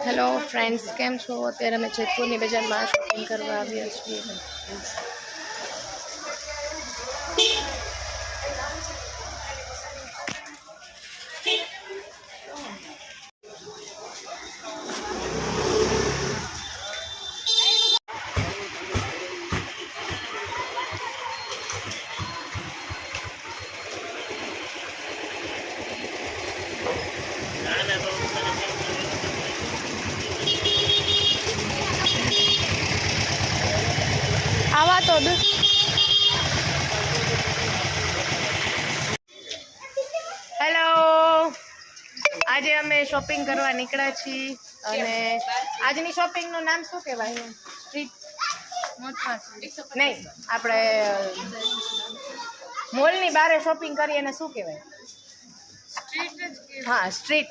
Hello friends, કેમ છો? અત્યારે અમે જેતપુરની બજારમાં શોપિંગ કરવા આવ્યા છીએ. આવા તો હેલો, આજે અમે શોપિંગ કરવા નીકળ્યા છીએ અને આજની શોપિંગનું નામ શું કહેવાય? સ્ટ્રીટ નહીં, આપણે મોલની બહાર શોપિંગ કરીએ એને શું કહેવાય? હા, સ્ટ્રીટ.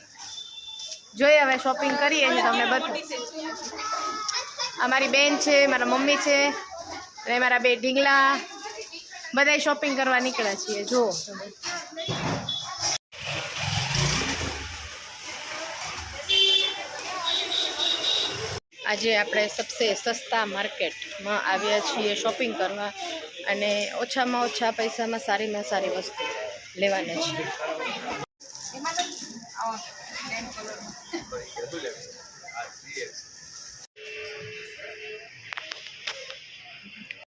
જોઈએ હવે શોપિંગ કરીએ છીએ તમે બધું. અમારી બેન છે, મારા મમ્મી છે અને મારા બે ઢીંગલા, બધા શોપિંગ કરવા નીકળ્યા છીએ. જુઓ, આજે આપણે સબસે સસ્તા માર્કેટમાં આવ્યા છીએ શોપિંગ કરવા અને ઓછામાં ઓછા પૈસામાં સારીમાં સારી વસ્તુ લેવાના છીએ.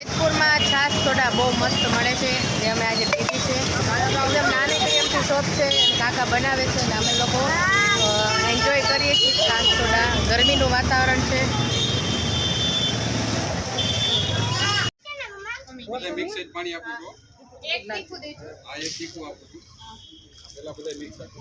જેતપુરમાં છાશ સોડા બહુ મસ્ત મળે છે, જે અમે આજે પીધી છે. એકદમ નાની એમથી શોપ છે, કાકા બનાવે છે અને અમે લોકો એન્જોય કરીએ છીએ છાશ સોડા. ગરમીનું વાતાવરણ છે. મિક્સ પાણી આપું છું. એક તીખું દેજો. આ એક તીખું આપું છું. પેલા બધા મિક્સ આપો.